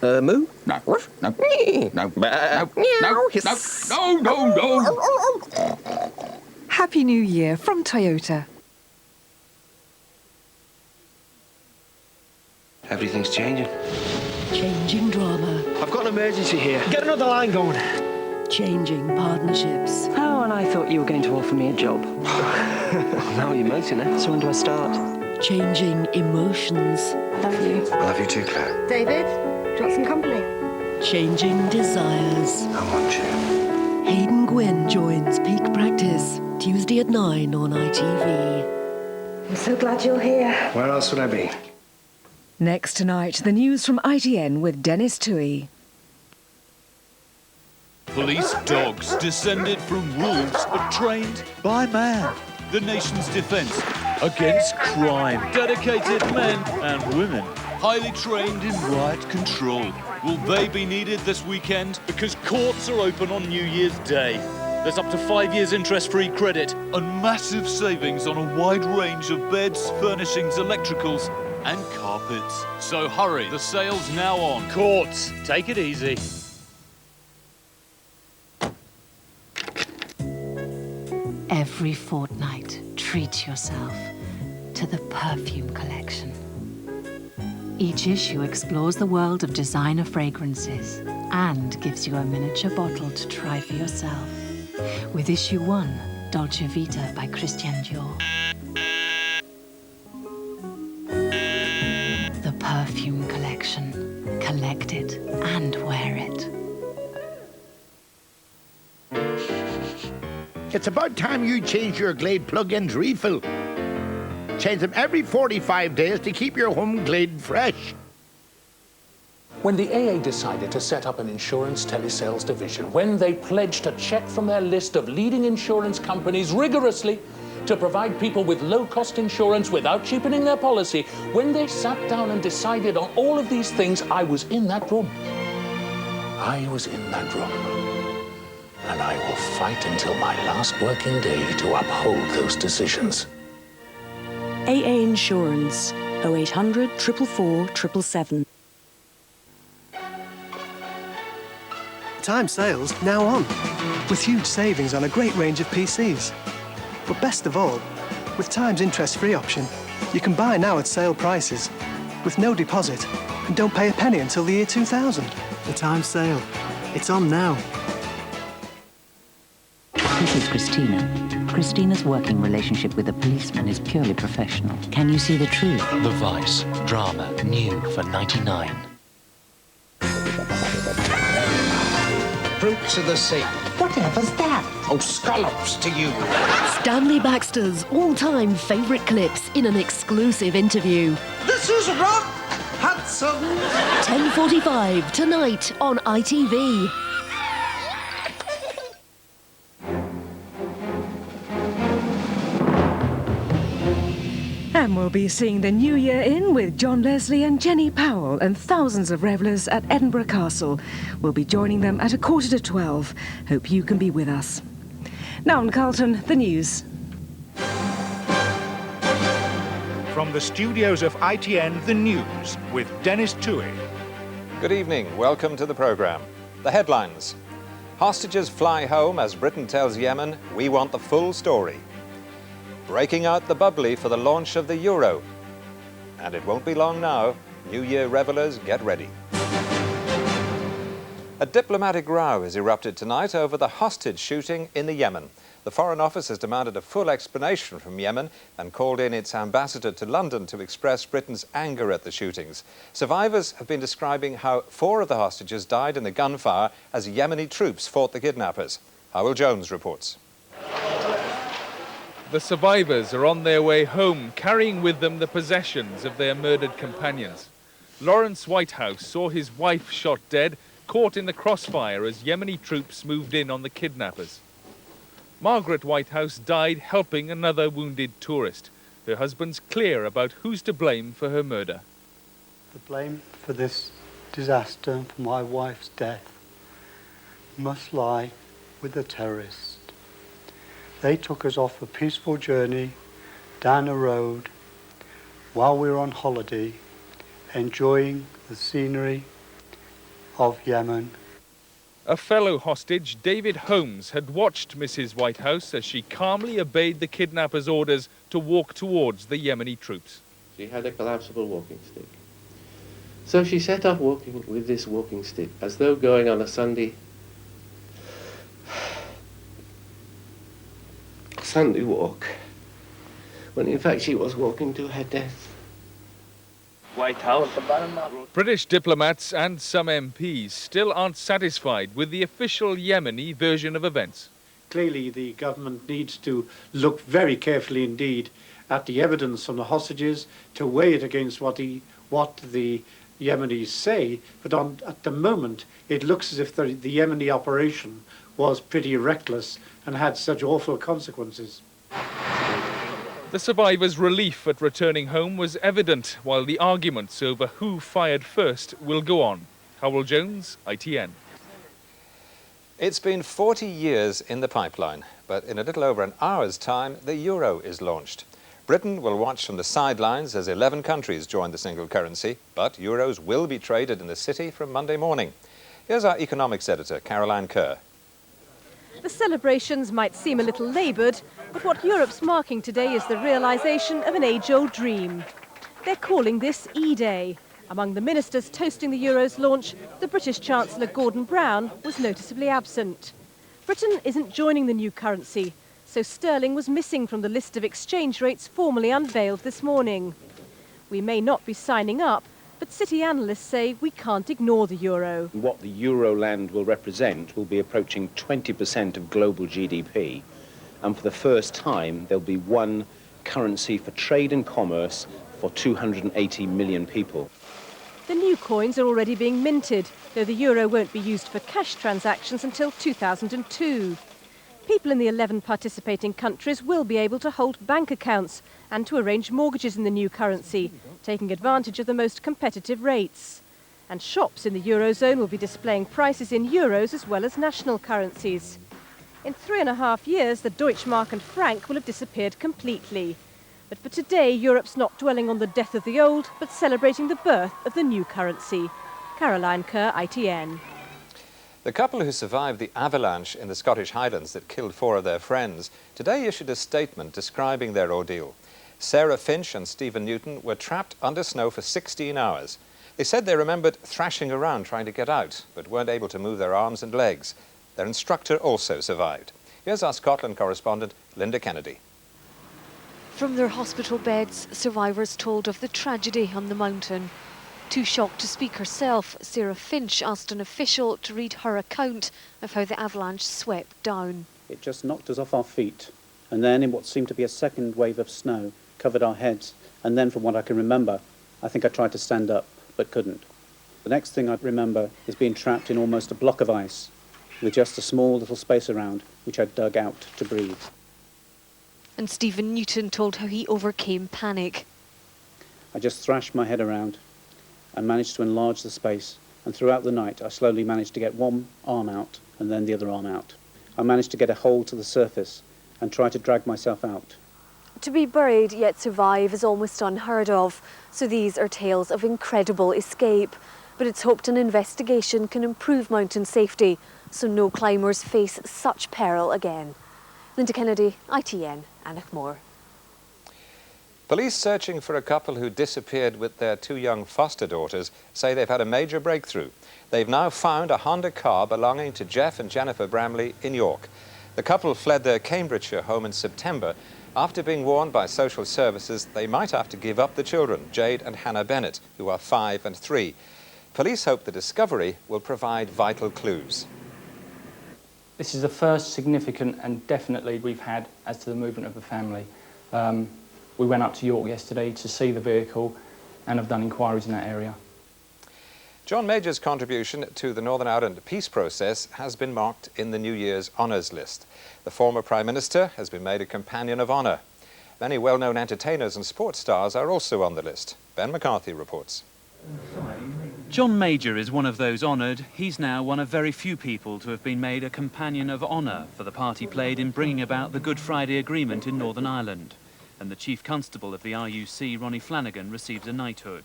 Moo? No. What? No. No. No. Happy New Year from Toyota. Everything's changing. Changing drama. I've got an emergency here. Get another line going. Changing partnerships. Oh, and I thought you were going to offer me a job. Now you're mentioning it. So when do I start? Changing emotions. Love you. I love you too, Claire. David, do you want some company? Changing desires. I want you. Hayden Gwynn joins Peak Practice, Tuesday at 9 on ITV. I'm so glad you're here. Where else would I be? Next tonight, the news from ITN with Dennis Toohey. Police dogs descended from wolves are trained by man. The nation's defence against crime. Dedicated men and women, highly trained in riot control. Will they be needed this weekend? Because courts are open on New Year's Day. There's up to 5 years interest-free credit and massive savings on a wide range of beds, furnishings, electricals and carpets. So hurry, the sale's now on. Courts, take it easy. Every fortnight, treat yourself to the Perfume Collection. Each issue explores the world of designer fragrances and gives you a miniature bottle to try for yourself. With issue 1, Dolce Vita by Christian Dior. The Perfume Collection. Collect it and wear it. It's about time you change your Glade plug-ins refill. Change them every 45 days to keep your home Glade fresh. When the AA decided to set up an insurance telesales division, when they pledged to check from their list of leading insurance companies rigorously to provide people with low-cost insurance without cheapening their policy, when they sat down and decided on all of these things, I was in that room. I was in that room. And I will fight until my last working day to uphold those decisions. AA Insurance, 0800 444 777. Time sales now on, with huge savings on a great range of PCs. But best of all, with Time's interest-free option, you can buy now at sale prices, with no deposit, and don't pay a penny until the year 2000. The Time sale, it's on now. This is Christina. Christina's working relationship with a policeman is purely professional. Can you see the truth? The Vice. Drama. New for 99. Fruit to the sea. Whatever's that? Oh, scallops to you. Stanley Baxter's all-time favourite clips in an exclusive interview. This is Rock Hudson. 10:45 tonight on ITV. And we'll be seeing the new year in with John Leslie and Jenny Powell, and thousands of revellers at Edinburgh Castle. We'll be joining them at 11:45. Hope you can be with us. Now in Carlton, the news. From the studios of ITN, the news with Dennis Toohey. Good evening. Welcome to the programme. The headlines. Hostages fly home as Britain tells Yemen, we want the full story. Breaking out the bubbly for the launch of the Euro. And it won't be long now. New Year revellers, get ready. A diplomatic row has erupted tonight over the hostage shooting in the Yemen. The Foreign Office has demanded a full explanation from Yemen and called in its ambassador to London to express Britain's anger at the shootings. Survivors have been describing how 4 of the hostages died in the gunfire as Yemeni troops fought the kidnappers. Howell Jones reports. The survivors are on their way home, carrying with them the possessions of their murdered companions. Lawrence Whitehouse saw his wife shot dead, caught in the crossfire as Yemeni troops moved in on the kidnappers. Margaret Whitehouse died helping another wounded tourist. Her husband's clear about who's to blame for her murder. The blame for this disaster, for my wife's death, must lie with the terrorists. They took us off a peaceful journey down a road while we were on holiday, enjoying the scenery of Yemen. A fellow hostage, David Holmes, had watched Mrs. Whitehouse as she calmly obeyed the kidnappers' orders to walk towards the Yemeni troops. She had a collapsible walking stick. So she set off walking with this walking stick, as though going on a Sunday walk, when in fact she was walking to her death. White House. British diplomats and some MPs still aren't satisfied with the official Yemeni version of events. Clearly, the government needs to look very carefully indeed at the evidence from the hostages to weigh it against what the Yemenis say. But at the moment, it looks as if the Yemeni operation was pretty reckless and had such awful consequences. The survivors' relief at returning home was evident, while the arguments over who fired first will go on. Howell Jones, ITN. It's been 40 years in the pipeline, but in a little over an hour's time, the euro is launched. Britain will watch from the sidelines as 11 countries join the single currency, but euros will be traded in the city from Monday morning. Here's our economics editor, Caroline Kerr. The celebrations might seem a little laboured, but what Europe's marking today is the realisation of an age-old dream. They're calling this E-Day. Among the ministers toasting the euro's launch, the British Chancellor Gordon Brown was noticeably absent. Britain isn't joining the new currency, so sterling was missing from the list of exchange rates formally unveiled this morning. We may not be signing up, but city analysts say we can't ignore the euro. What the Euroland will represent will be approaching 20% of global GDP. And for the first time, there'll be one currency for trade and commerce for 280 million people. The new coins are already being minted, though the euro won't be used for cash transactions until 2002. People in the 11 participating countries will be able to hold bank accounts and to arrange mortgages in the new currency, taking advantage of the most competitive rates. And shops in the Eurozone will be displaying prices in euros as well as national currencies. In 3.5 years, the Deutschmark and franc will have disappeared completely. But for today, Europe's not dwelling on the death of the old, but celebrating the birth of the new currency. Caroline Kerr, ITN. The couple who survived the avalanche in the Scottish Highlands that killed 4 of their friends today issued a statement describing their ordeal. Sarah Finch and Stephen Newton were trapped under snow for 16 hours. They said they remembered thrashing around trying to get out, but weren't able to move their arms and legs. Their instructor also survived. Here's our Scotland correspondent, Linda Kennedy. From their hospital beds, survivors told of the tragedy on the mountain. Too shocked to speak herself, Sarah Finch asked an official to read her account of how the avalanche swept down. It just knocked us off our feet, and then in what seemed to be a second wave of snow, covered our heads, and then from what I can remember, I think I tried to stand up, but couldn't. The next thing I remember is being trapped in almost a block of ice, with just a small little space around, which I'd dug out to breathe. And Stephen Newton told how he overcame panic. I just thrashed my head around and managed to enlarge the space, and throughout the night I slowly managed to get one arm out and then the other arm out. I managed to get a hold to the surface and try to drag myself out. To be buried yet survive is almost unheard of, so these are tales of incredible escape. But it's hoped an investigation can improve mountain safety, so no climbers face such peril again. Linda Kennedy, ITN, Annachmore. Police searching for a couple who disappeared with their 2 young foster daughters say they've had a major breakthrough. They've now found a Honda car belonging to Jeff and Jennifer Bramley in York. The couple fled their Cambridgeshire home in September after being warned by social services they might have to give up the children, Jade and Hannah Bennett, who are 5 and 3. Police hope the discovery will provide vital clues. This is the first significant and definitely we've had as to the movement of the family. We went up to York yesterday to see the vehicle and have done inquiries in that area. John Major's contribution to the Northern Ireland peace process has been marked in the New Year's honours list. The former Prime Minister has been made a Companion of Honour. Many well-known entertainers and sports stars are also on the list. Ben McCarthy reports. John Major is one of those honoured. He's now one of very few people to have been made a Companion of Honour for the part he played in bringing about the Good Friday Agreement in Northern Ireland. And the Chief Constable of the RUC, Ronnie Flanagan, received a knighthood.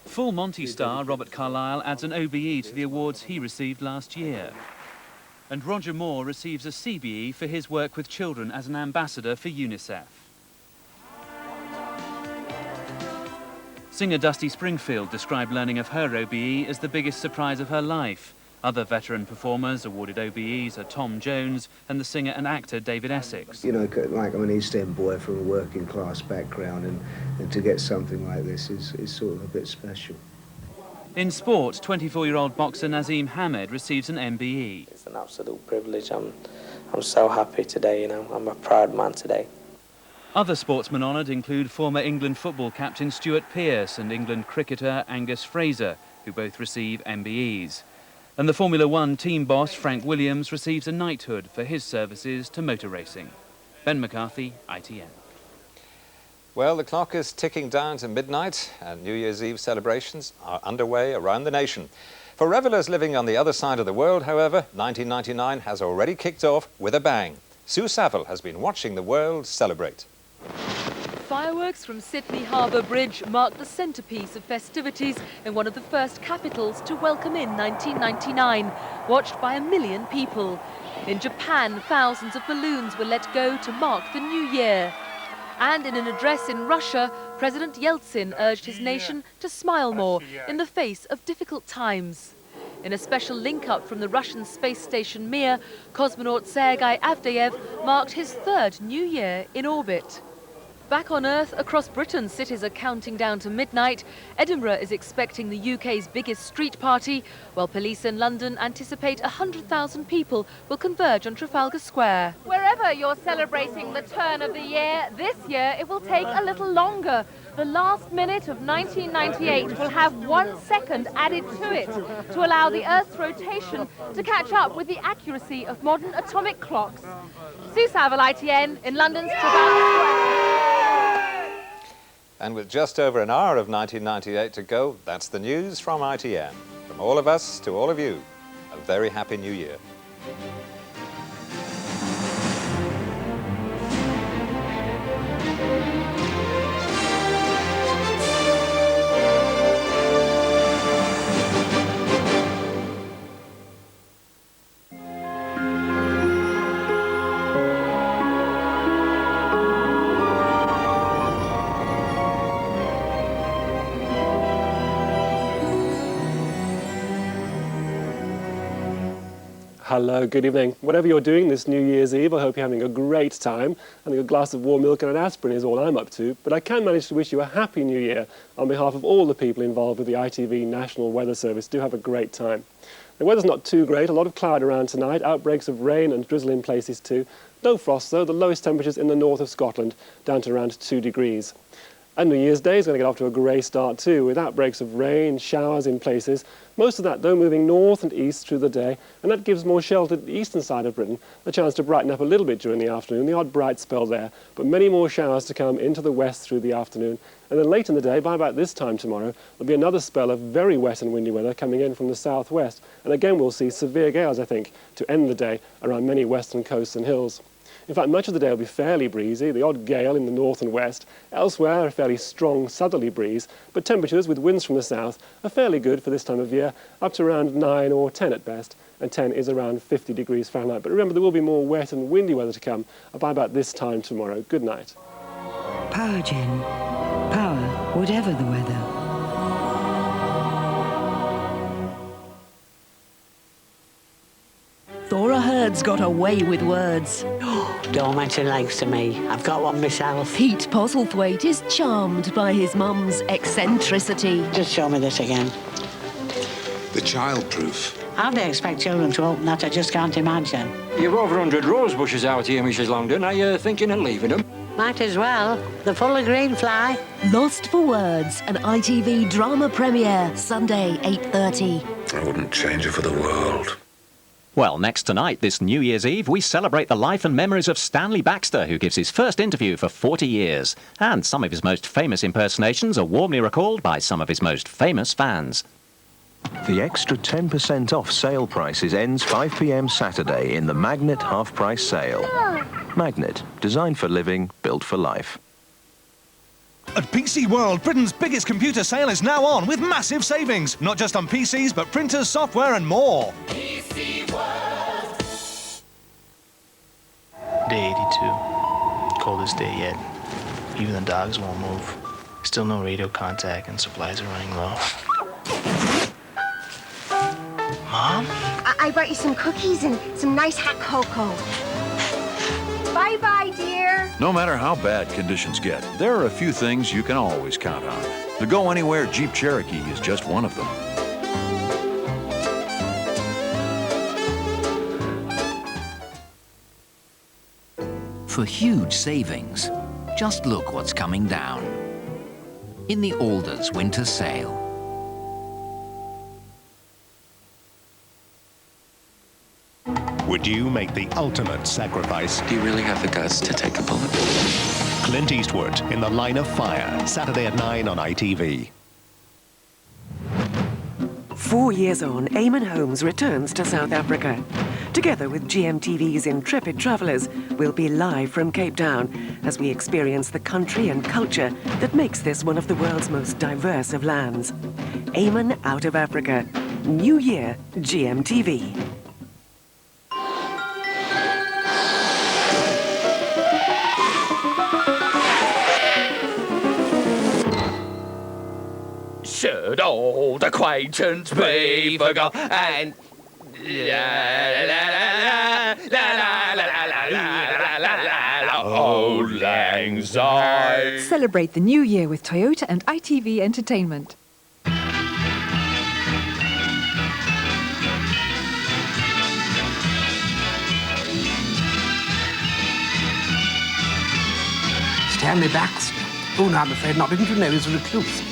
Full Monty star Robert Carlyle adds an OBE to the awards he received last year. And Roger Moore receives a CBE for his work with children as an ambassador for UNICEF. Singer Dusty Springfield described learning of her OBE as the biggest surprise of her life. Other veteran performers awarded OBEs are Tom Jones and the singer and actor David Essex. You know, like I'm an East End boy from a working class background, and to get something like this is sort of a bit special. In sport, 24-year-old boxer Nazim Hamed receives an MBE. It's an absolute privilege. I'm so happy today, you know. I'm a proud man today. Other sportsmen honoured include former England football captain Stuart Pearce and England cricketer Angus Fraser, who both receive MBEs. And the Formula One team boss Frank Williams receives a knighthood for his services to motor racing. Ben McCarthy, ITN. Well, the clock is ticking down to midnight and New Year's Eve celebrations are underway around the nation. For revellers living on the other side of the world, however, 1999 has already kicked off with a bang. Sue Saville has been watching the world celebrate. Fireworks from Sydney Harbour Bridge marked the centrepiece of festivities in one of the first capitals to welcome in 1999, watched by 1 million people. In Japan, thousands of balloons were let go to mark the new year. And in an address in Russia, President Yeltsin urged his nation to smile more in the face of difficult times. In a special link-up from the Russian space station Mir, cosmonaut Sergei Avdeyev marked his 3rd New Year in orbit. Back on Earth, across Britain, cities are counting down to midnight. Edinburgh is expecting the UK's biggest street party, while police in London anticipate 100,000 people will converge on Trafalgar Square. Wherever you're celebrating the turn of the year, this year it will take a little longer. The last minute of 1998 will have 1 second added to it to allow the Earth's rotation to catch up with the accuracy of modern atomic clocks. Sue Saville, ITN, in London's Trafalgar Square. And with just over an hour of 1998 to go, that's the news from ITN. From all of us to all of you, a very happy New Year. Hello, good evening. Whatever you're doing this New Year's Eve, I hope you're having a great time. I think a glass of warm milk and an aspirin is all I'm up to, but I can manage to wish you a happy New Year on behalf of all the people involved with the ITV National Weather Service. Do have a great time. The weather's not too great, a lot of cloud around tonight, outbreaks of rain and drizzle in places too. No frost though, the lowest temperatures in the north of Scotland, down to around 2 degrees. And New Year's Day is going to get off to a grey start too, with outbreaks of rain, showers in places. Most of that, though, moving north and east through the day, and that gives more sheltered eastern side of Britain a chance to brighten up a little bit during the afternoon, the odd bright spell there, but many more showers to come into the west through the afternoon. And then late in the day, by about this time tomorrow, there'll be another spell of very wet and windy weather coming in from the southwest. And again, we'll see severe gales, I think, to end the day around many western coasts and hills. In fact, much of the day will be fairly breezy, the odd gale in the north and west. Elsewhere, a fairly strong southerly breeze, but temperatures with winds from the south are fairly good for this time of year, up to around 9 or 10 at best, and 10 is around 50 degrees Fahrenheit. But remember, there will be more wet and windy weather to come by about this time tomorrow. Good night. Power Gen. Power, whatever the weather. Thora Heard's got away with words. Don't mention legs to me. I've got one myself. Pete Postlethwaite is charmed by his mum's eccentricity. Just show me this again. The childproof. How do they expect children to open that? I just can't imagine. You've over 100 rose bushes out here, Mrs. Longdon. Are you thinking of leaving them? Might as well. They're full of green fly. Lost for Words, an ITV drama premiere, Sunday, 8:30. I wouldn't change it for the world. Well, next tonight, this New Year's Eve, we celebrate the life and memories of Stanley Baxter, who gives his first interview for 40 years. And some of his most famous impersonations are warmly recalled by some of his most famous fans. The extra 10% off sale prices ends 5 p.m. Saturday in the Magnet half-price sale. Magnet, designed for living, built for life. At PC World, Britain's biggest computer sale is now on with massive savings. Not just on PCs, but printers, software and more. PC World. Day 82. Coldest day yet. Even the dogs won't move. Still no radio contact and supplies are running low. Mom? I brought you some cookies and some nice hot cocoa. Bye-bye, dear. No matter how bad conditions get, there are a few things you can always count on. The Go Anywhere Jeep Cherokee is just one of them. For huge savings, just look what's coming down. In the Alders winter sale. Would you make the ultimate sacrifice? Do you really have the guts to take a bullet? Clint Eastwood in The Line of Fire, Saturday at 9 on ITV. 4 years on, Eamon Holmes returns to South Africa. Together with GMTV's intrepid travellers, we'll be live from Cape Town as we experience the country and culture that makes this one of the world's most diverse of lands. Eamon out of Africa. New Year, GMTV. Should old acquaintance be forgot and old lang syne. Celebrate the new year with Toyota and ITV Entertainment. Stanley Baxter. Oh, no, I'm afraid not. Didn't you know he's a recluse?